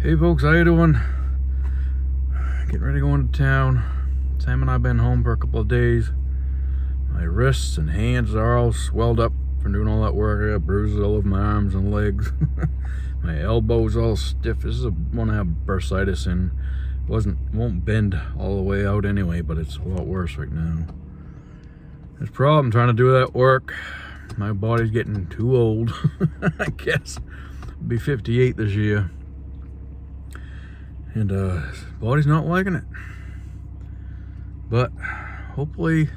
Hey folks, how you doing? Getting ready to go into town. Sam and I have been home for a couple of days. My wrists and hands are all swelled up from doing all that work. I got bruises all over my arms and legs. My elbow's all stiff. This is one I have bursitis in. Won't bend all the way out anyway, but it's a lot worse right now. There's a problem trying to do that work. My body's getting too old. I guess I'll be 58 this year. And body's not liking it. But hopefully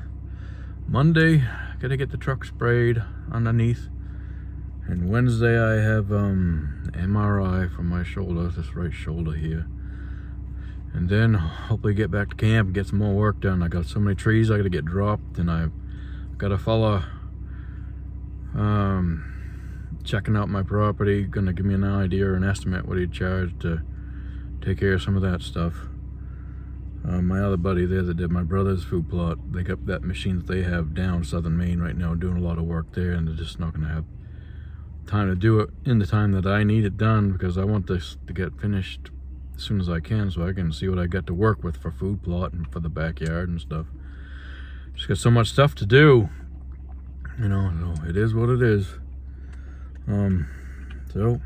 Monday, gotta get the truck sprayed underneath. And Wednesday I have MRI for my shoulder, this right shoulder here. And then hopefully get back to camp and get some more work done. I got so many trees I gotta get dropped, and I've got a fella checking out my property, gonna give me an idea or an estimate what he'd charge to take care of some of that stuff. My other buddy there that did my brother's food plot, they got that machine that they have down southern Maine right now doing a lot of work there, and they're just not going to have time to do it in the time that I need it done, because I want this to get finished as soon as I can so I can see what I got to work with for food plot and for the backyard and stuff. Just got so much stuff to do, you know, so it is what it is. So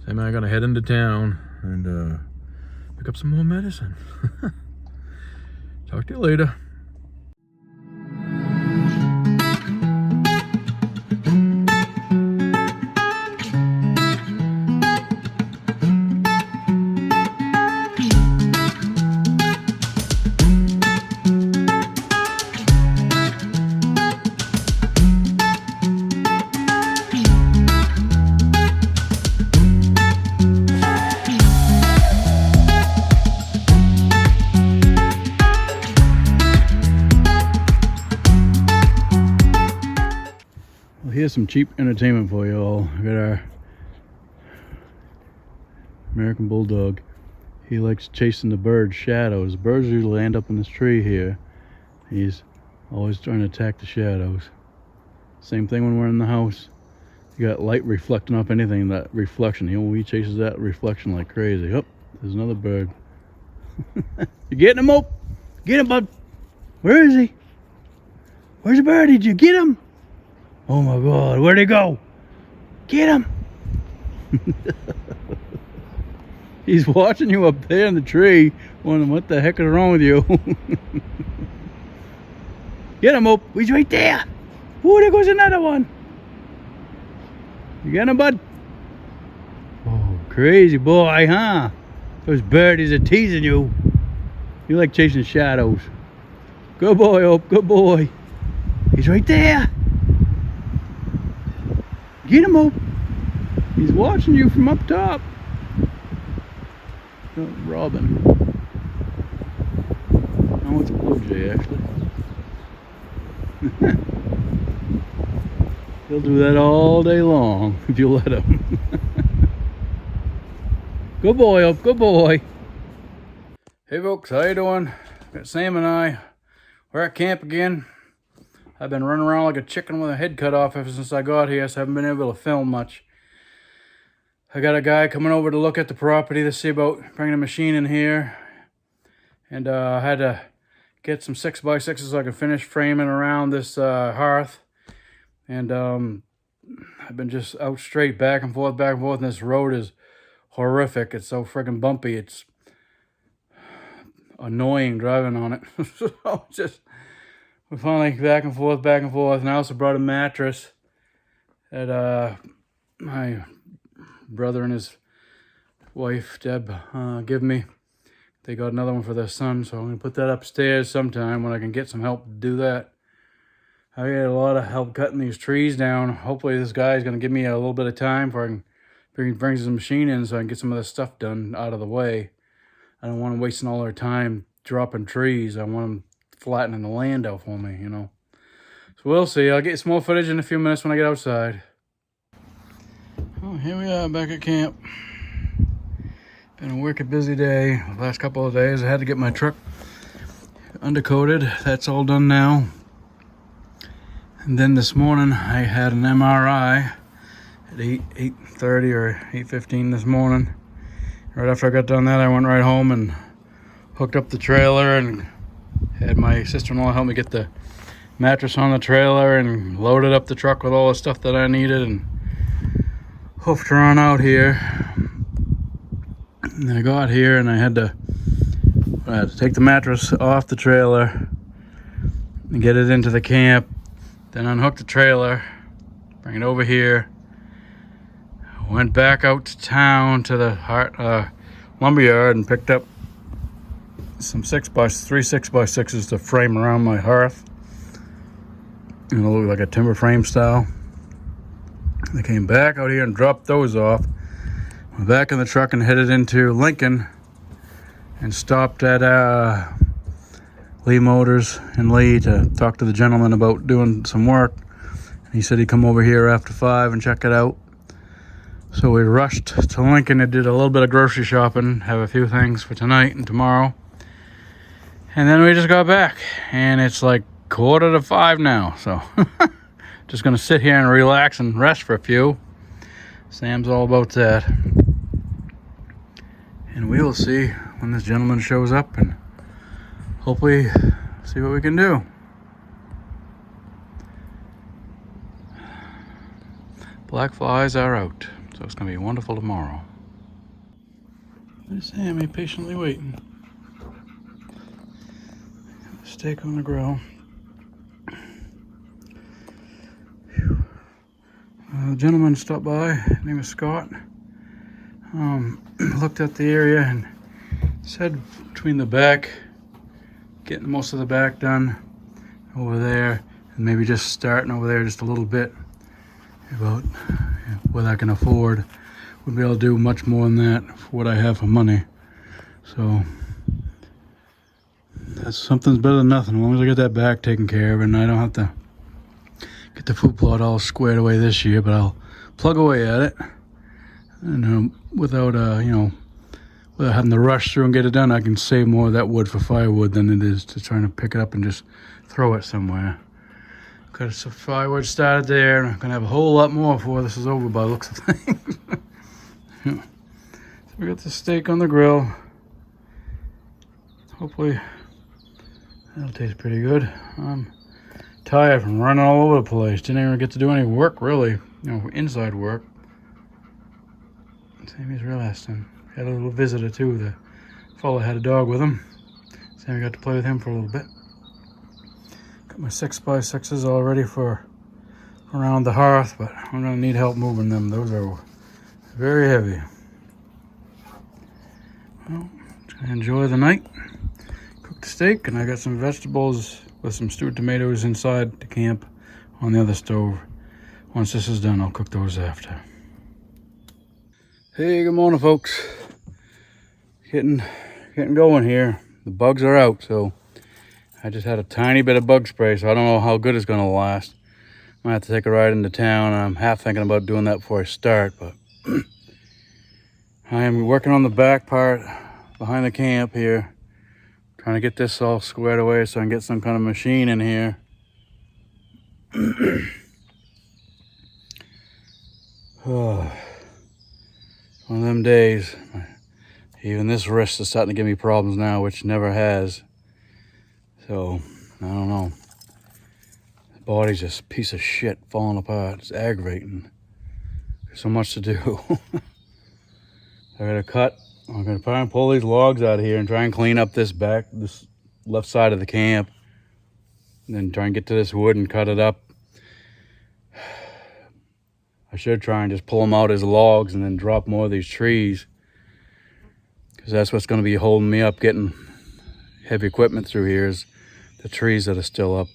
Sam and I gotta head into town and pick up some more medicine. Talk to you later. Here's some cheap entertainment for you all. I got our American Bulldog. He likes chasing the birds' shadows. The birds usually end up in this tree here. He's always trying to attack the shadows. Same thing when we're in the house. You got light reflecting off anything, that reflection. He chases that reflection like crazy. Oh, there's another bird. You getting him, Mope? Get him, bud. Where is he? Where's the bird? Did you get him? Oh my God, where'd he go? Get him! He's watching you up there in the tree, wondering what the heck is wrong with you. Get him, Mope. He's right there. Oh, there goes another one. You got him, bud? Oh, crazy boy, huh? Those birdies are teasing you. You like chasing shadows. Good boy, Ope, good boy. He's right there. Get him, Ope. He's watching you from up top. Oh, Robin. Oh, it's a blue jay, actually. He'll do that all day long if you let him. Good boy, Ope. Good boy. Hey, folks. How you doing? Got Sam and I. We're at camp again. I've been running around like a chicken with a head cut off ever since I got here, so I haven't been able to film much. I got a guy coming over to look at the property to see about bringing a machine in here. And I had to get some 6x6s so I could finish framing around this hearth. And I've been just out straight back and forth, and this road is horrific. It's so friggin' bumpy. It's annoying driving on it. So just... we're finally back and forth, and I also brought a mattress that my brother and his wife, Deb, give me. They got another one for their son, so I'm going to put that upstairs sometime when I can get some help to do that. I get a lot of help cutting these trees down. Hopefully this guy's going to give me a little bit of time before he brings his machine in so I can get some of this stuff done out of the way. I don't want him wasting all our time dropping trees. I want him flattening the land out for me, you know. So we'll see. I'll get some more footage in a few minutes when I get outside. Oh, here we are back at camp. Been a wicked busy day. The last couple of days I had to get my truck undercoated. That's all done now. And then this morning I had an MRI at 8:30 or 8:15 this morning. Right after I got done that, I went right home and hooked up the trailer and had my sister-in-law help me get the mattress on the trailer and loaded up the truck with all the stuff that I needed and hoofed her on out here. And I got here and I had to take the mattress off the trailer and get it into the camp, then unhook the trailer, bring it over here. Went back out to town to the lumberyard and picked up some 3 6x6s to frame around my hearth. It'll look like a timber frame style. I came back out here and dropped those off. Went back in the truck and headed into Lincoln and stopped at Lee Motors in Lee to talk to the gentleman about doing some work. He said he'd come over here after 5 and check it out. So we rushed to Lincoln and did a little bit of grocery shopping, have a few things for tonight and tomorrow. And then we just got back, and it's like 4:45 now, so just gonna sit here and relax and rest for a few. Sam's all about that. And we will see when this gentleman shows up and hopefully see what we can do. Black flies are out, so it's gonna be wonderful tomorrow. There's Sammy patiently waiting. Steak on the grill. A gentleman stopped by, his name is Scott. Looked at the area and said between the back, getting most of the back done over there, and maybe just starting over there just a little bit, about what I can afford. Would be able to do much more than that for what I have for money. So that's something's better than nothing. As long as I get that back taken care of and I don't have to get the food plot all squared away this year, but I'll plug away at it. And without having to rush through and get it done, I can save more of that wood for firewood than it is to trying to pick it up and just throw it somewhere. Got some firewood started there, and I'm gonna have a whole lot more before this is over by the looks of things. So we got the steak on the grill. Hopefully that'll taste pretty good. I'm tired from running all over the place. Didn't even get to do any work really, inside work. Sammy's resting. Had a little visitor too. The fella had a dog with him. Sammy got to play with him for a little bit. Got my 6x6s all ready for around the hearth, but I'm gonna need help moving them. Those are very heavy. Well, just gonna enjoy the night. Cook the steak, and I got some vegetables with some stewed tomatoes inside the camp on the other stove. Once this is done, I'll cook those after. Hey, good morning, folks. Getting going here. The bugs are out, so I just had a tiny bit of bug spray, so I don't know how good it's gonna last. I might have to take a ride into town. I'm half thinking about doing that before I start, but I am working on the back part behind the camp here, trying to get this all squared away so I can get some kind of machine in here. Oh, one of them days. Even this wrist is starting to give me problems now, which never has. So, I don't know. The body's just a piece of shit falling apart. It's aggravating. There's so much to do. I gotta I'm gonna try and pull these logs out of here and try and clean up this left side of the camp. And then try and get to this wood and cut it up. I should try and just pull them out as logs and then drop more of these trees. Because that's what's gonna be holding me up getting heavy equipment through here is the trees that are still up.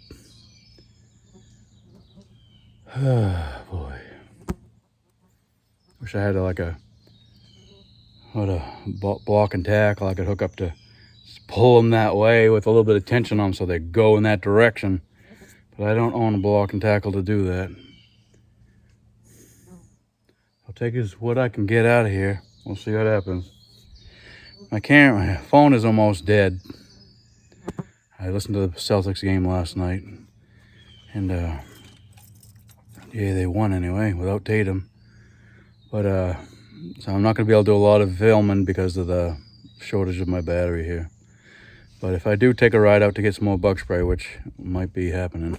Oh, boy. Wish I had a block and tackle I could hook up to just pull them that way with a little bit of tension on them so they go in that direction. But I don't own a block and tackle to do that. I'll take what I can get out of here. We'll see what happens. My phone is almost dead. I listened to the Celtics game last night, and yeah, they won anyway without Tatum. But So I'm not going to be able to do a lot of filming because of the shortage of my battery here. But if I do take a ride out to get some more bug spray, which might be happening,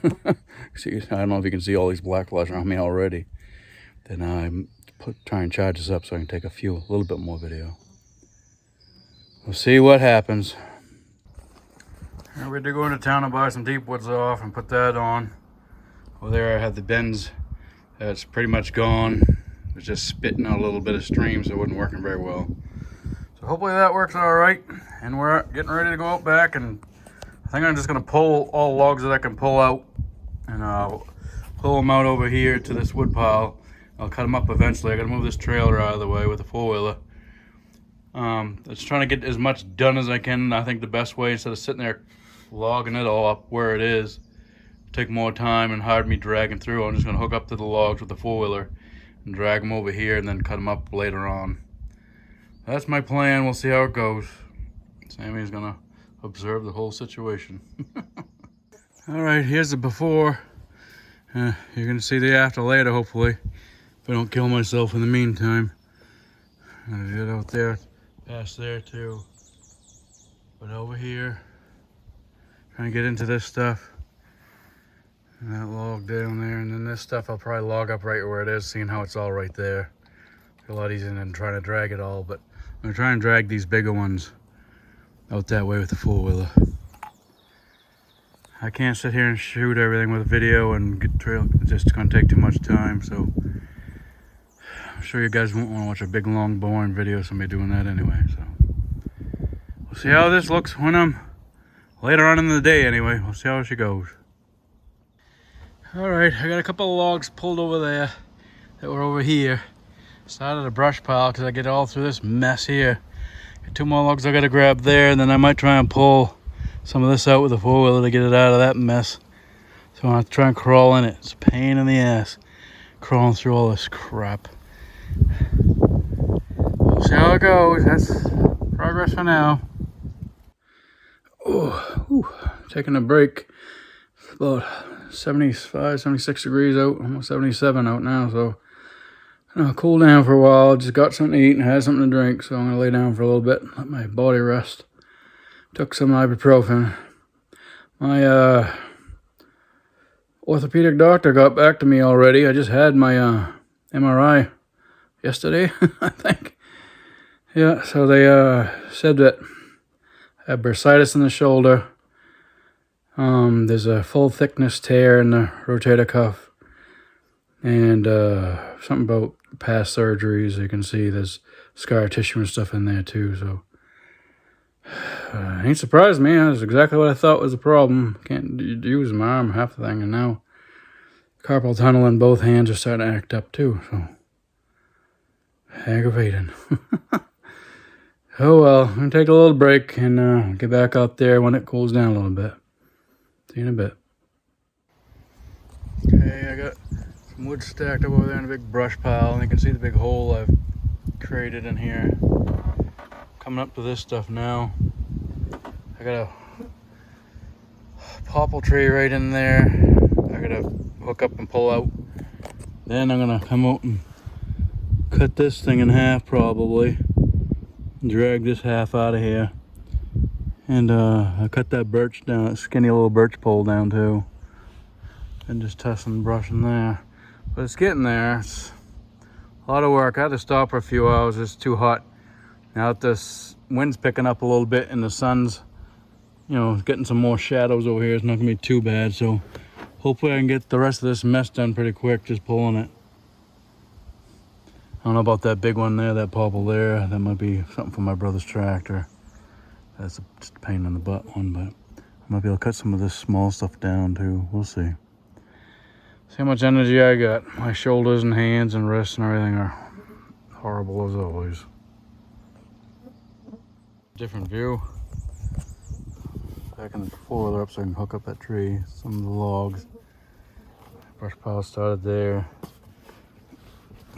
see, I don't know if you can see all these black flies around me already, then I'm try and charge this up so I can take a little bit more video. We'll see what happens. We did go into town and buy some deep woods off and put that on. Over there I had the bends. That's pretty much gone. It was just spitting out a little bit of stream, so it wasn't working very well. So hopefully that works all right. And we're getting ready to go out back, and I think I'm just gonna pull all logs that I can pull out, and pull them out over here to this wood pile. I'll cut them up eventually. I gotta move this trailer out of the way with the four-wheeler. Just trying to get as much done as I can. I think the best way, instead of sitting there logging it all up where it is, take more time and hard me dragging through. I'm just gonna hook up to the logs with the four-wheeler and drag them over here and then cut them up later on. That's my plan. We'll see how it goes. Sammy's gonna observe the whole situation. All right, here's the before. You're gonna see the after later, hopefully, if I don't kill myself in the meantime. I'm gonna get out there, past there too. But over here, trying to get into this stuff. And that log down there, and then this stuff I'll probably log up right where it is, seeing how it's all right there. A lot easier than trying to drag it all, but I'm gonna try and drag these bigger ones out that way with the four-wheeler. I can't sit here and shoot everything with a video and get trail. It's just gonna take too much time, so I'm sure you guys won't want to watch a big, long, boring video of somebody doing that anyway. So we'll see how this looks when I'm later on in the day. Anyway, we'll see how she goes. All right, I got a couple of logs pulled over there that were over here. Started a brush pile because I get all through this mess here. Got 2 more logs I got to grab there, and then I might try and pull some of this out with the four-wheeler to get it out of that mess. So I have to try and crawl in it. It's a pain in the ass crawling through all this crap. We'll see how it goes. That's progress for now. Oh, taking a break. About 75, 76 degrees out, almost 77 out now, so I'll cool down for a while. Just got something to eat and had something to drink, so I'm going to lay down for a little bit, let my body rest. Took some ibuprofen. My orthopedic doctor got back to me already. I just had my MRI yesterday, I think. Yeah, so they said that I have bursitis in the shoulder. There's a full thickness tear in the rotator cuff, and something about past surgeries. You can see there's scar tissue and stuff in there too, so ain't surprised me. That's exactly what I thought was the problem. Can't use my arm half the thing, and now carpal tunnel in both hands are starting to act up too, so aggravating. Oh well, I'm gonna take a little break and get back out there when it cools down a little bit. See you in a bit. Okay, I got some wood stacked up over there in a big brush pile, and you can see the big hole I've created in here. Coming up to this stuff now. I got a popple tree right in there. I gotta hook up and pull out. Then I'm gonna come out and cut this thing in half probably. Drag this half out of here. And I cut that birch down, that skinny little birch pole down too. And just toss some brush in there. But it's getting there. It's a lot of work. I had to stop for a few hours. It's too hot. Now that this wind's picking up a little bit and the sun's, you know, getting some more shadows over here, it's not gonna be too bad. So hopefully I can get the rest of this mess done pretty quick, just pulling it. I don't know about that big one there, that popple there. That might be something for my brother's tractor. That's just a pain in the butt one, but I might be able to cut some of this small stuff down too. We'll see. See how much energy I got. My shoulders and hands and wrists and everything are horrible as always. Different view. Backing the four-wheeler up so I can hook up that tree. Some of the logs. Brush pile started there.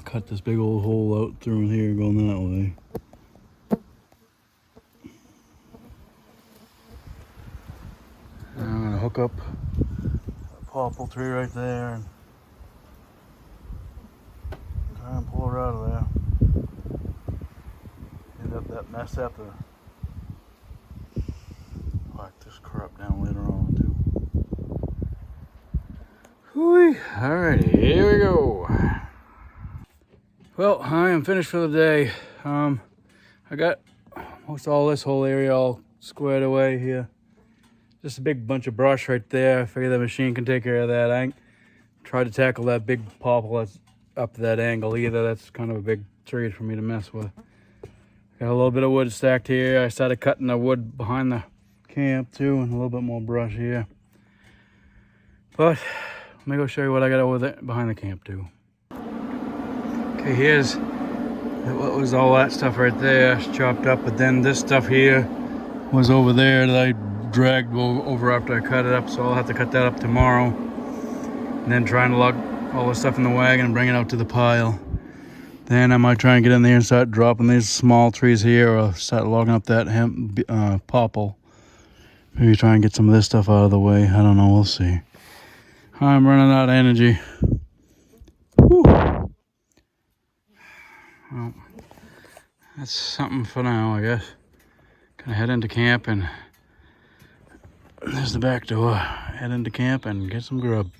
Cut this big old hole out through here going that way. I'm gonna hook up a popple tree right there and try and pull her out of there. that mess up. Lock this crap down later on too. Whoo! Alright, here we go. Well, I am finished for the day. I got most all this whole area all squared away here. Just a big bunch of brush right there. I figure the machine can take care of that. I tried to tackle that big popple that's up that angle either. That's kind of a big tree for me to mess with. Got a little bit of wood stacked here. I started cutting the wood behind the camp too, and a little bit more brush here. But let me go show you what I got over there behind the camp too. Okay, here's what was all that stuff right there, chopped up, but then this stuff here was over there that I dragged over after I cut it up, so I'll have to cut that up tomorrow. And then trying to lug all this stuff in the wagon and bring it out to the pile. Then I might try and get in there and start dropping these small trees here, or start logging up that hemp popple. Maybe try and get some of this stuff out of the way. I don't know, we'll see. I'm running out of energy. Whew. Well, that's something for now, I guess. Gonna head into camp, and there's the back door. Head into camp and get some grub.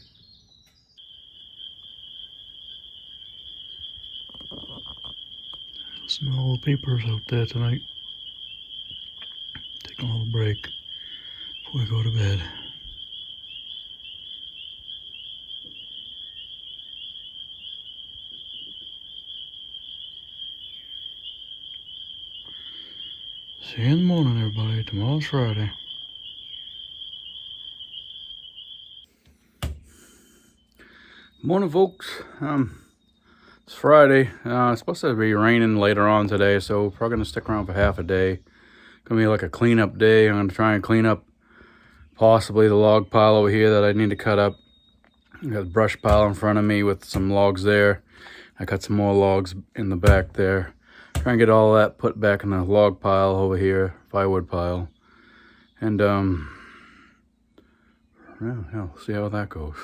Some old peepers out there tonight. Taking a little break before we go to bed. See you in the morning, everybody. Tomorrow's Friday. Morning, folks. It's Friday. It's supposed to be raining later on today, so we're probably gonna stick around for half a day. Gonna be like a cleanup day. I'm gonna try and clean up possibly the log pile over here that I need to cut up. I got a brush pile in front of me with some logs there. I got some more logs in the back there. Try and get all that put back in the log pile over here, firewood pile. And yeah, see how that goes.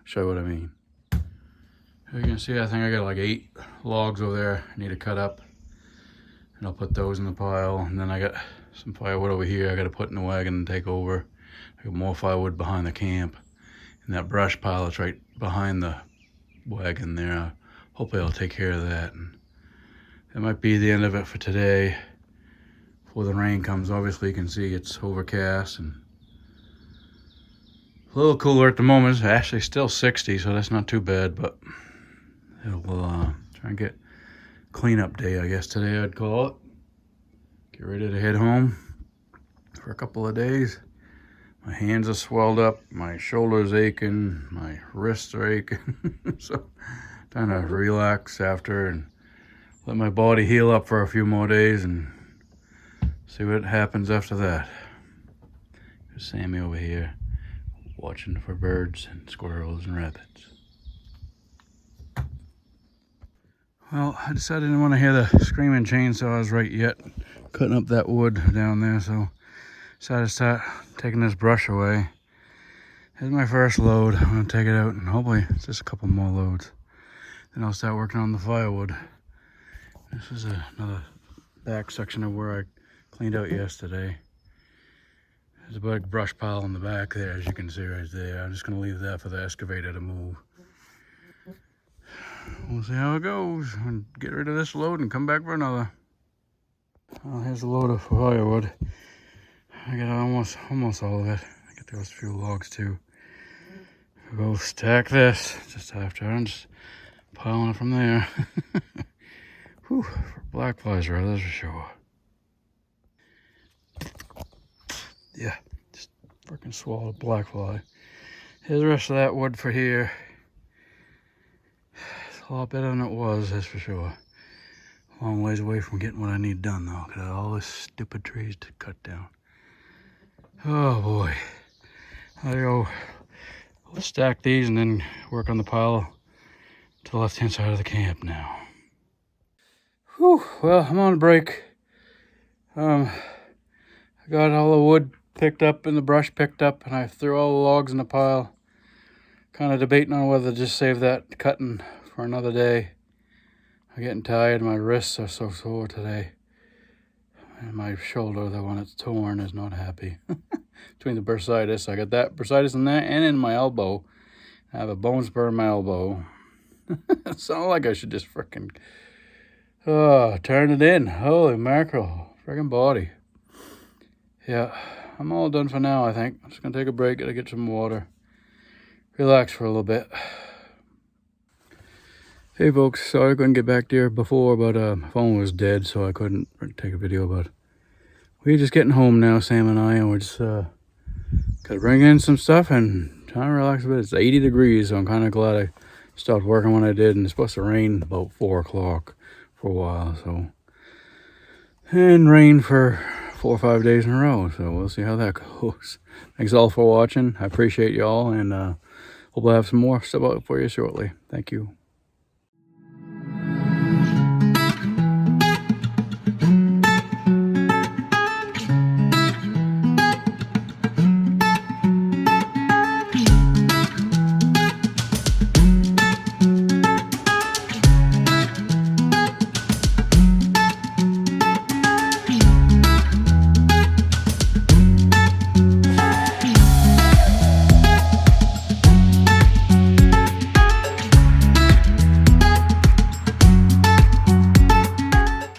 Show you what I mean. As you can see, I think I got like 8 logs over there I need to cut up. And I'll put those in the pile. And then I got some firewood over here I got to put in the wagon and take over. I got more firewood behind the camp. And that brush pile that's right behind the wagon there. Hopefully I'll take care of that. And that might be the end of it for today. Before the rain comes, obviously you can see it's overcast and a little cooler at the moment. It's actually still 60, so that's not too bad, but we'll try and get cleanup day, I guess today I'd call it. Get ready to head home for a couple of days. My hands are swelled up, my shoulders aching, my wrists are aching. So trying to relax after and let my body heal up for a few more days and see what happens after that. There's Sammy over here watching for birds and squirrels and rabbits. Well, I decided I didn't want to hear the screaming chainsaws right yet, cutting up that wood down there, so decided to start taking this brush away. Here's my first load. I'm going to take it out and hopefully it's just a couple more loads. Then I'll start working on the firewood. This is another back section of where I cleaned out yesterday. There's a big brush pile in the back there, as you can see right there. I'm just going to leave that for the excavator to move. We'll see how it goes. And get rid of this load and come back for another. Well, here's a load of firewood. I got almost all of it. I got those few logs too. I'll go stack this just after. I'm just piling it from there. Whew, for black flies rather, that's for sure. Yeah, just freaking swallowed black fly. Here's the rest of that wood for here. It's a lot better than it was, that's for sure. Long ways away from getting what I need done though. Got all this stupid trees to cut down. Oh boy. There you go. Let's stack these and then work on the pile to the left hand side of the camp now. Whew, well, I'm on a break. I got all the wood picked up and the brush picked up, and I threw all the logs in the pile. Kind of debating on whether to just save that cutting for another day. I'm getting tired. My wrists are so sore today. And my shoulder, the one that's torn, is not happy. Between the bursitis, I got that bursitis in that and in my elbow. I have a bone spur in my elbow. It sounds like I should just freaking turn it in. Holy mackerel. Freaking body. Yeah, I'm all done for now, I think. I'm just going to take a break. Gotta get some water. Relax for a little bit. Hey folks, sorry I couldn't get back there before, but my phone was dead, so I couldn't take a video. But we're just getting home now, Sam and I, and we're just gotta bring in some stuff and trying to relax a bit. It's 80 degrees, so I'm kind of glad I stopped working when I did, and it's supposed to rain about 4 o'clock for a while, so. And rain for 4 or 5 days in a row, so we'll see how that goes. Thanks all for watching. I appreciate y'all, and hope I'll have some more stuff out for you shortly. Thank you.